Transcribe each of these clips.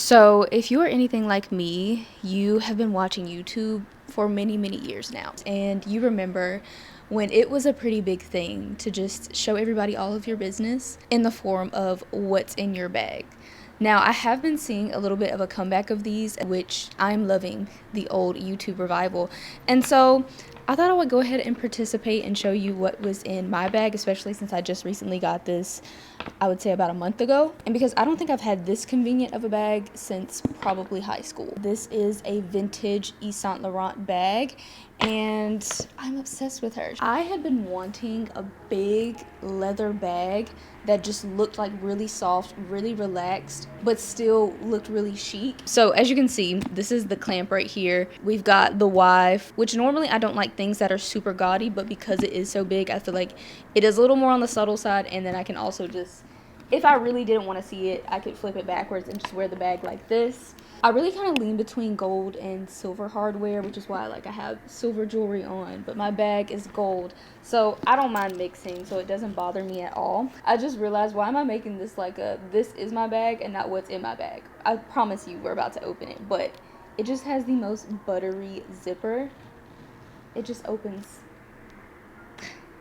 So, if you are anything like me, you have been watching YouTube for many, many years now. And you remember when it was a pretty big thing to just show everybody all of your business in the form of what's in your bag. Now, I have been seeing a little bit of a comeback of these, which I'm loving the old YouTube revival. And so I thought I would go ahead and participate and show you what was in my bag, especially since I just recently got this, I would say about a month ago. And because I don't think I've had this convenient of a bag since probably high school. This is a vintage Yves Saint Laurent bag, and I'm obsessed with her. I had been wanting a big leather bag that just looked like really soft, really relaxed, but still looked really chic. So as you can see, this is the clamp right here. We've got the Y, which normally I don't like things that are super gaudy, but because it is so big, I feel like it is a little more on the subtle side. And then I can also just, if I really didn't want to see it, I could flip it backwards and just wear the bag like this. I really kind of lean between gold and silver hardware, which is why I have silver jewelry on, but my bag is gold, so I don't mind mixing, so it doesn't bother me at all. I just realized, why am I making this like a this is my bag and not what's in my bag? I promise you we're about to open it, but it just has the most buttery zipper. It just opens.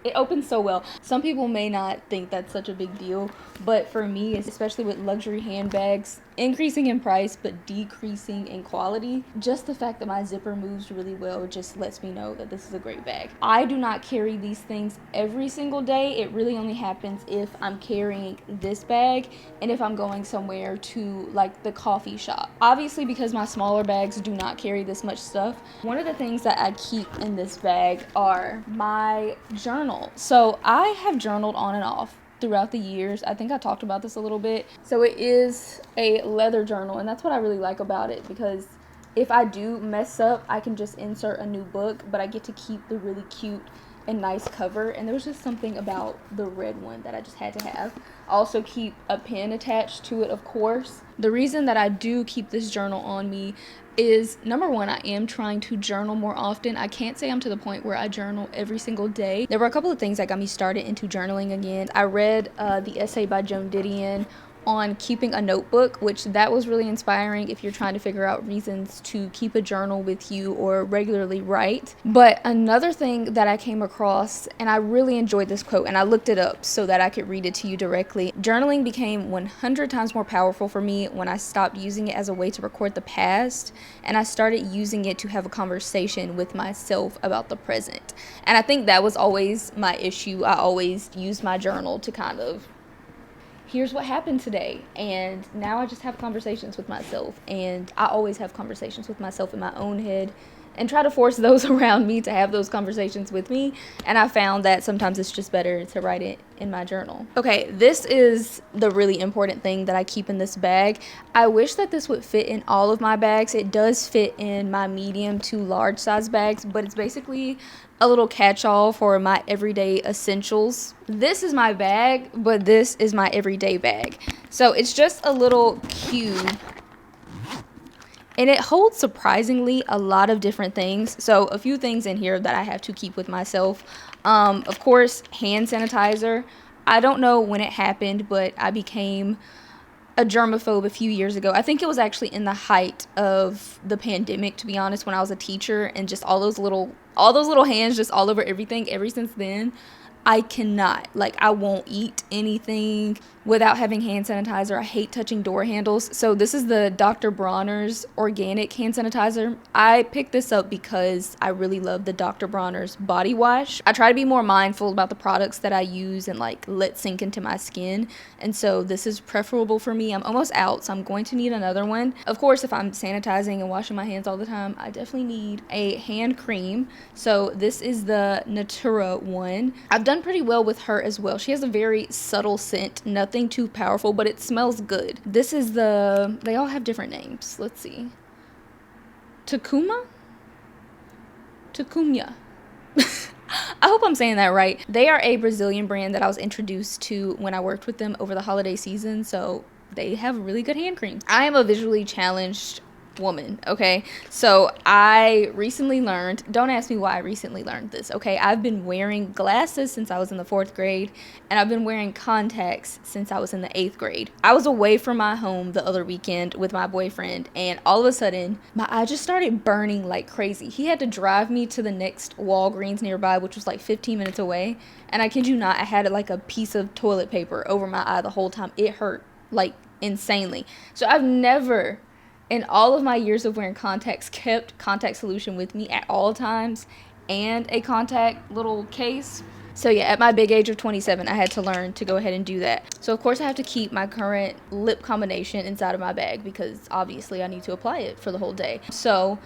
It opens so well. Some people may not think that's such a big deal, but for me, especially with luxury handbags, increasing in price but decreasing in quality, just the fact that my zipper moves really well just lets me know that this is a great bag. I do not carry these things every single day. It really only happens if I'm carrying this bag and if I'm going somewhere to like the coffee shop. Obviously, because my smaller bags do not carry this much stuff, one of the things that I keep in this bag are my journal. So I have journaled on and off throughout the years. I think I talked about this a little bit. So it is a leather journal, and that's what I really like about it, because if I do mess up, I can just insert a new book, but I get to keep the really cute and nice cover. And there was just something about the red one that I just had to have. I also keep a pen attached to it, of course. The reason that I do keep this journal on me is, number one, I am trying to journal more often. I can't say I'm to the point where I journal every single day. There were a couple of things that got me started into journaling again. I read the essay by Joan Didion on keeping a notebook, which that was really inspiring if you're trying to figure out reasons to keep a journal with you or regularly write. But another thing that I came across, and I really enjoyed this quote, and I looked it up so that I could read it to you directly. Journaling became 100 times more powerful for me when I stopped using it as a way to record the past, and I started using it to have a conversation with myself about the present. And I think that was always my issue. I always used my journal to kind of, here's what happened today, and now I just have conversations with myself, and I always have conversations with myself in my own head and try to force those around me to have those conversations with me, and I found that sometimes it's just better to write it in my journal. Okay, this is the really important thing that I keep in this bag. I wish that this would fit in all of my bags. It does fit in my medium to large size bags, but it's basically a little catch-all for my everyday essentials. This is my bag, but this is my everyday bag. So it's just a little cube, and it holds surprisingly a lot of different things. So a few things in here that I have to keep with myself. Of course, hand sanitizer. I don't know when it happened, but I became a germaphobe a few years ago. I think it was actually in the height of the pandemic, to be honest, when I was a teacher, and just all those little hands just all over everything. Ever since then, I cannot, I won't eat anything without having hand sanitizer. I hate touching door handles. So this is the Dr. Bronner's organic hand sanitizer. I picked this up because I really love the Dr. Bronner's body wash. I try to be more mindful about the products that I use and let sink into my skin. And so this is preferable for me. I'm almost out, so I'm going to need another one. Of course, if I'm sanitizing and washing my hands all the time, I definitely need a hand cream. So this is the Natura one. I've done pretty well with her as well. She has a very subtle scent, nothing too powerful, but it smells good. This is they all have different names. Let's see. Takuma? I hope I'm saying that right. They are a Brazilian brand that I was introduced to when I worked with them over the holiday season, so they have really good hand creams. I am a visually challenged woman, okay? So I recently learned, don't ask me why I recently learned this, okay? I've been wearing glasses since I was in the 4th grade, and I've been wearing contacts since I was in the 8th grade. I was away from my home the other weekend with my boyfriend, and all of a sudden, my eye just started burning like crazy. He had to drive me to the next Walgreens nearby, which was like 15 minutes away, and I kid you not, I had like a piece of toilet paper over my eye the whole time. It hurt like insanely. So I've never in all of my years of wearing contacts kept contact solution with me at all times and a contact little case. So yeah, at my big age of 27, I had to learn to go ahead and do that. So of course I have to keep my current lip combination inside of my bag because obviously I need to apply it for the whole day. So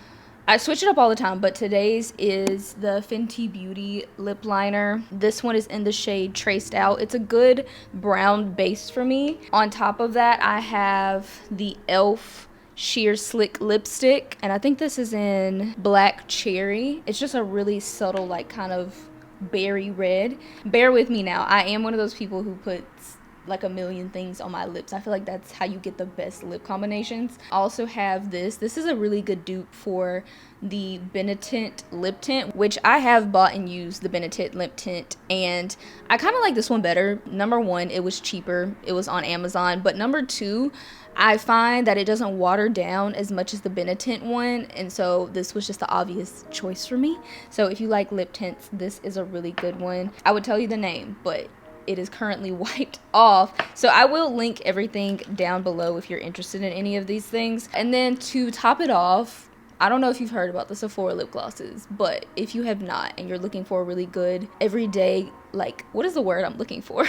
I switch it up all the time, but today's is the Fenty Beauty lip liner. This one is in the shade Traced Out. It's a good brown base for me. On top of that, I have the e.l.f. Sheer Slick lipstick, and I think this is in Black Cherry. It's just a really subtle, like, kind of berry red. Bear with me now. I am one of those people who puts like a million things on my lips. I feel like that's how you get the best lip combinations. I also have this is a really good dupe for the Benetint lip tint, which I have bought and used the Benetint lip tint, and I kind of like this one better. Number one, it was cheaper, it was on Amazon, but number two, I find that it doesn't water down as much as the Benetint one, and so this was just the obvious choice for me. So if you like lip tints, this is a really good one. I would tell you the name, but it is currently wiped off, so I will link everything down below if you're interested in any of these things. And then to top it off, I don't know if you've heard about the Sephora lip glosses, but if you have not and you're looking for a really good everyday, like, what is the word I'm looking for?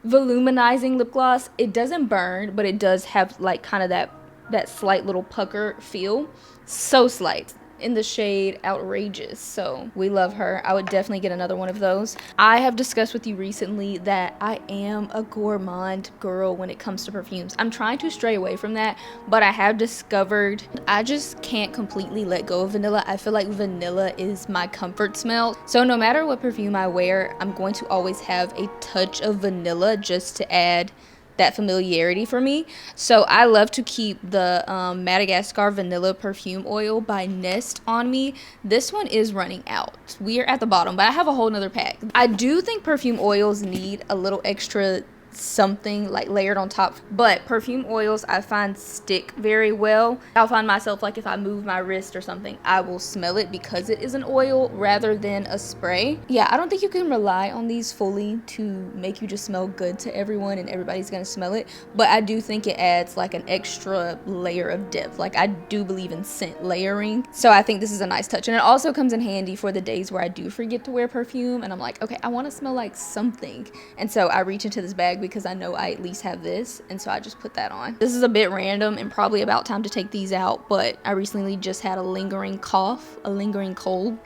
Voluminizing lip gloss. It doesn't burn, but it does have like kind of that slight little pucker feel. So slight. In the shade Outrageous. So we love her. I would definitely get another one of those. I have discussed with you recently that I am a gourmand girl when it comes to perfumes. I'm trying to stray away from that, but I have discovered I just can't completely let go of vanilla. I feel like vanilla is my comfort smell. So no matter what perfume I wear, I'm going to always have a touch of vanilla just to add that familiarity for me. So I love to keep the Madagascar Vanilla Perfume Oil by Nest on me. This one is running out. We are at the bottom, but I have a whole nother pack. I do think perfume oils need a little extra something like layered on top, but perfume oils I find stick very well. I'll find myself like if I move my wrist or something, I will smell it because it is an oil rather than a spray. Yeah, I don't think you can rely on these fully to make you just smell good to everyone and everybody's gonna smell it, but I do think it adds like an extra layer of depth. Like, I do believe in scent layering, so I think this is a nice touch. And it also comes in handy for the days where I do forget to wear perfume and I'm like, okay, I want to smell like something, and so I reach into this bag because I know I at least have this, and so I just put that on. This is a bit random and probably about time to take these out, but I recently just had a lingering cough, a lingering cold,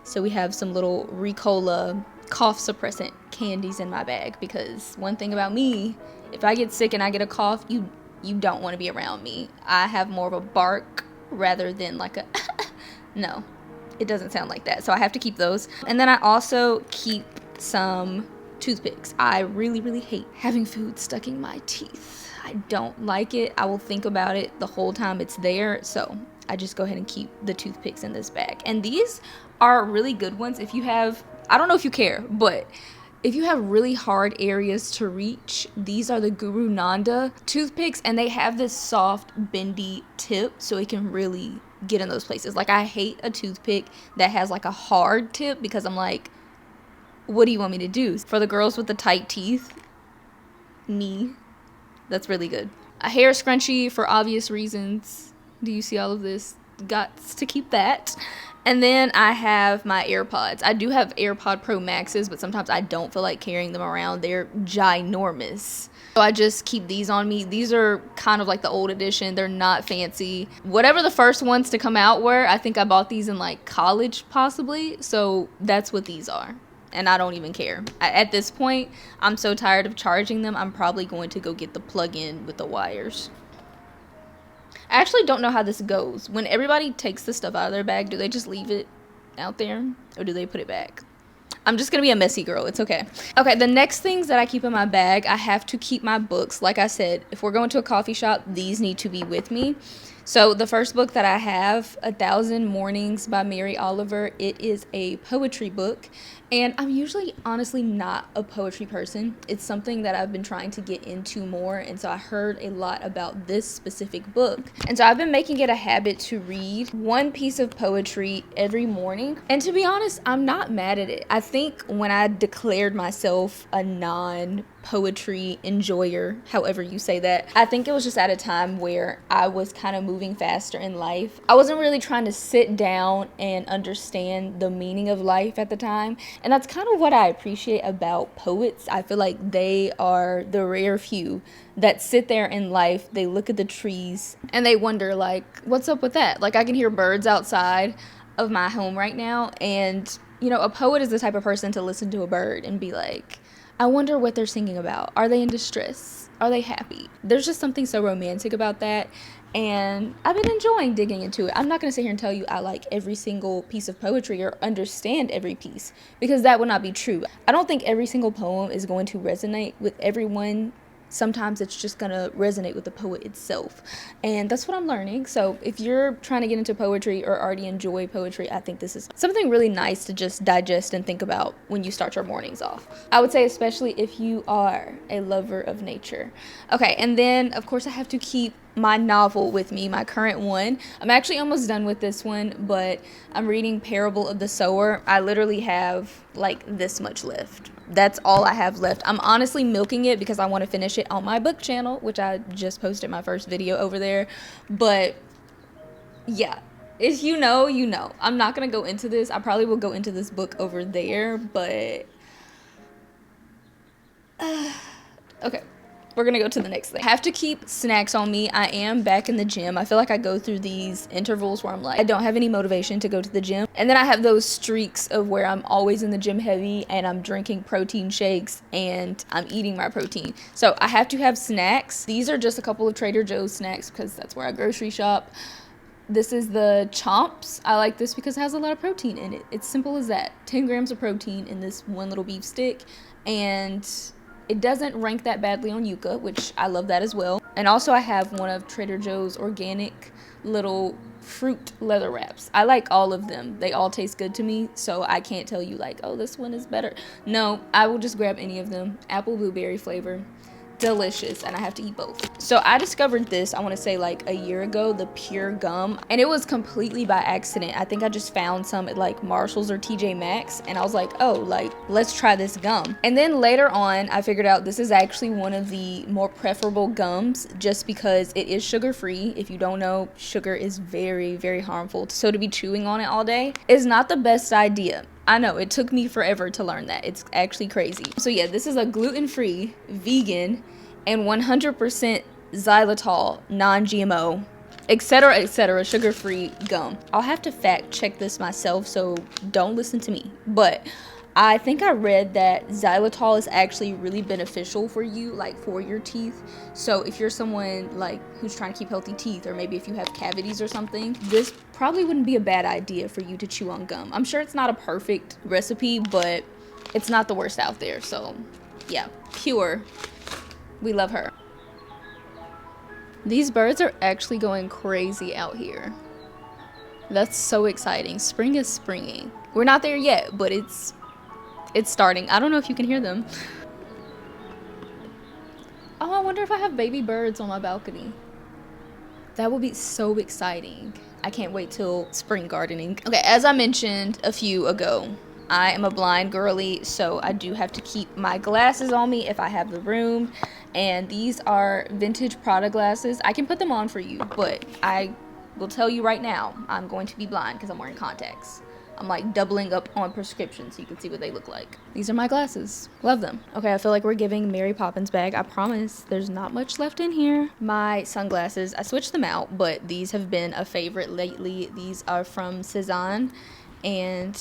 so we have some little Ricola cough suppressant candies in my bag, because one thing about me, if I get sick and I get a cough, you don't want to be around me. I have more of a bark rather than like a no, it doesn't sound like that, so I have to keep those. And then I also keep some toothpicks. I really hate having food stuck in my teeth. I don't like it. I will think about it the whole time it's there, so I just go ahead and keep the toothpicks in this bag. And these are really good ones if you have, I don't know if you care, but if you have really hard areas to reach, these are the Guru Nanda toothpicks, and they have this soft bendy tip so it can really get in those places. Like, I hate a toothpick that has like a hard tip because I'm like, what do you want me to do? For the girls with the tight teeth, me, that's really good. A hair scrunchie for obvious reasons. Do you see all of this? Got to keep that. And then I have my AirPods. I do have AirPod Pro Maxes, but sometimes I don't feel like carrying them around. They're ginormous. So I just keep these on me. These are kind of like the old edition. They're not fancy. Whatever the first ones to come out were, I think I bought these in like college possibly. So that's what these are. And I don't even care. At this point, I'm so tired of charging them, I'm probably going to go get the plug-in with the wires. I actually don't know how this goes. When everybody takes the stuff out of their bag, do they just leave it out there? Or do they put it back? I'm just gonna be a messy girl. It's okay. Okay, the next things that I keep in my bag, I have to keep my books. Like I said, if we're going to a coffee shop, these need to be with me. So the first book that I have, A Thousand Mornings by Mary Oliver, it is a poetry book. And I'm usually honestly not a poetry person. It's something that I've been trying to get into more. And so I heard a lot about this specific book. And so I've been making it a habit to read one piece of poetry every morning. And to be honest, I'm not mad at it. I think when I declared myself a non-poetry enjoyer, however you say that, I think it was just at a time where I was kind of moving faster in life. I wasn't really trying to sit down and understand the meaning of life at the time. And that's kind of what I appreciate about poets. I feel like they are the rare few that sit there in life, they look at the trees, and they wonder, like, what's up with that? Like, I can hear birds outside of my home right now, and, you know, a poet is the type of person to listen to a bird and be like, I wonder what they're singing about. Are they in distress? Are they happy? There's just something so romantic about that. And I've been enjoying digging into it. I'm not going to sit here and tell you I like every single piece of poetry or understand every piece, because that would not be true. I don't think every single poem is going to resonate with everyone. Sometimes it's just going to resonate with the poet itself. And that's what I'm learning. So if you're trying to get into poetry or already enjoy poetry, I think this is something really nice to just digest and think about when you start your mornings off. I would say especially if you are a lover of nature. Okay, and then of course I have to keep my novel with me, my current one. I'm actually almost done with this one, but I'm reading Parable of the Sower. I literally have like this much left. That's all I have left. I'm honestly milking it because I want to finish it on my book channel, which I just posted my first video over there. But yeah, if you know, you know. I'm not going to go into this. I probably will go into this book over there, but okay. We're gonna go to the next thing. I have to keep snacks on me. I am back in the gym. I feel like I go through these intervals where I'm like, I don't have any motivation to go to the gym. And then I have those streaks of where I'm always in the gym heavy and I'm drinking protein shakes and I'm eating my protein. So I have to have snacks. These are just a couple of Trader Joe's snacks because that's where I grocery shop. This is the Chomps. I like this because it has a lot of protein in it. It's simple as that. 10 grams of protein in this one little beef stick. And it doesn't rank that badly on Yuka, which I love that as well. And also I have one of Trader Joe's organic little fruit leather wraps. I like all of them. They all taste good to me, so I can't tell you like, oh, this one is better. No, I will just grab any of them. Apple blueberry flavor. Delicious, and I have to eat both. So I discovered this, I want to say like a year ago, the pure gum, and it was completely by accident. I think I just found some at like Marshall's or TJ Maxx, and I was like, oh, like let's try this gum. And then later on I figured out this is actually one of the more preferable gums just because it is sugar free. If you don't know, sugar is very, very harmful, so to be chewing on it all day is not the best idea. I know, it took me forever to learn that. It's actually crazy. So yeah, this is a gluten-free, vegan, and 100% xylitol, non-GMO, etc., sugar-free gum. I'll have to fact check this myself, so don't listen to me. But I think I read that xylitol is actually really beneficial for you, like for your teeth. So if you're someone like who's trying to keep healthy teeth, or maybe if you have cavities or something, this probably wouldn't be a bad idea for you to chew on gum. I'm sure it's not a perfect recipe, but it's not the worst out there. So yeah, Pure, we love her. These birds are actually going crazy out here. That's so exciting. Spring is springing. We're not there yet, but it's starting. I don't know if you can hear them. Oh, I wonder if I have baby birds on my balcony. That would be so exciting. I can't wait till spring gardening. Okay, as I mentioned a few ago, I am a blind girly, so I do have to keep my glasses on me if I have the room. And these are vintage Prada glasses. I can put them on for you, but I will tell you right now, I'm going to be blind because I'm wearing contacts. I'm like doubling up on prescriptions so you can see what they look like. These are my glasses. Love them. Okay, I feel like we're giving Mary Poppins bag. I promise there's not much left in here. My sunglasses, I switched them out, but these have been a favorite lately. These are from Cezanne, and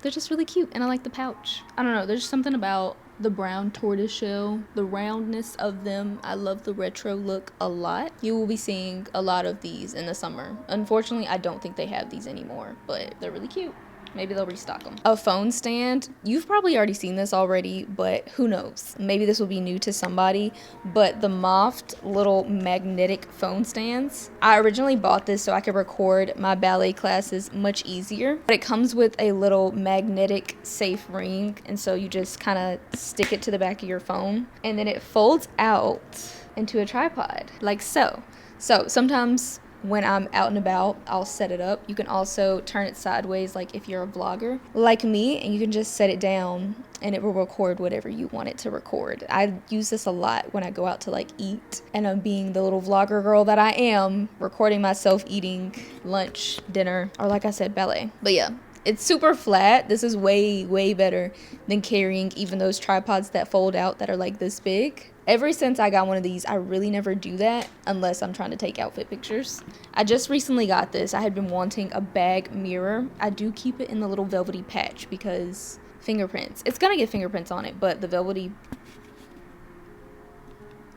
they're just really cute, and I like the pouch. I don't know, there's something about the brown tortoiseshell, the roundness of them. I love the retro look a lot. You will be seeing a lot of these in the summer. Unfortunately, I don't think they have these anymore, but they're really cute. Maybe they'll restock them. A phone stand. You've probably already seen this already, but who knows? Maybe this will be new to somebody. But the Moft little magnetic phone stands. I originally bought this so I could record my ballet classes much easier. But it comes with a little magnetic safe ring. And so you just kind of stick it to the back of your phone. And then it folds out into a tripod like so. So sometimes when I'm out and about, I'll set it up. You can also turn it sideways, like if you're a vlogger like me, and you can just set it down and it will record whatever you want it to record. I use this a lot when I go out to like eat, and I'm being the little vlogger girl that I am, recording myself eating lunch, dinner, or like I said, ballet. But yeah, it's super flat. This is way better than carrying even those tripods that fold out that are like this big. Ever since I got one of these, I really never do that unless I'm trying to take outfit pictures. I just recently got this. I had been wanting a bag mirror. I do keep it in the little velvety patch because fingerprints. It's gonna get fingerprints on it, but the velvety...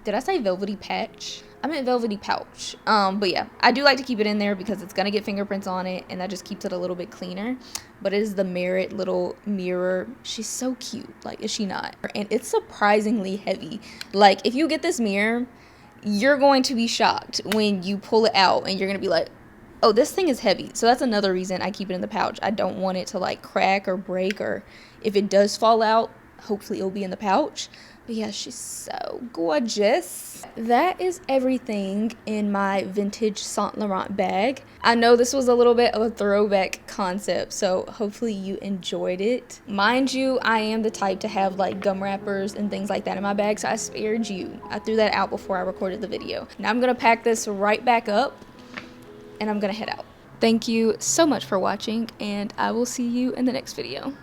Did I say velvety patch? I meant velvety pouch. But yeah, I do like to keep it in there because it's gonna get fingerprints on it, and that just keeps it a little bit cleaner. But it is the Merit little mirror. She's so cute. Like, is she not? And it's surprisingly heavy. Like, if you get this mirror, you're going to be shocked when you pull it out, and you're gonna be like, oh, this thing is heavy. So that's another reason I keep it in the pouch. I don't want it to like crack or break, or if it does fall out, hopefully it'll be in the pouch. But yeah, she's so gorgeous. That is everything in my vintage Saint Laurent bag. I know this was a little bit of a throwback concept, so hopefully you enjoyed it. Mind you, I am the type to have like gum wrappers and things like that in my bag, so I spared you. I threw that out before I recorded the video. Now I'm gonna pack this right back up and I'm gonna head out. Thank you so much for watching, and I will see you in the next video.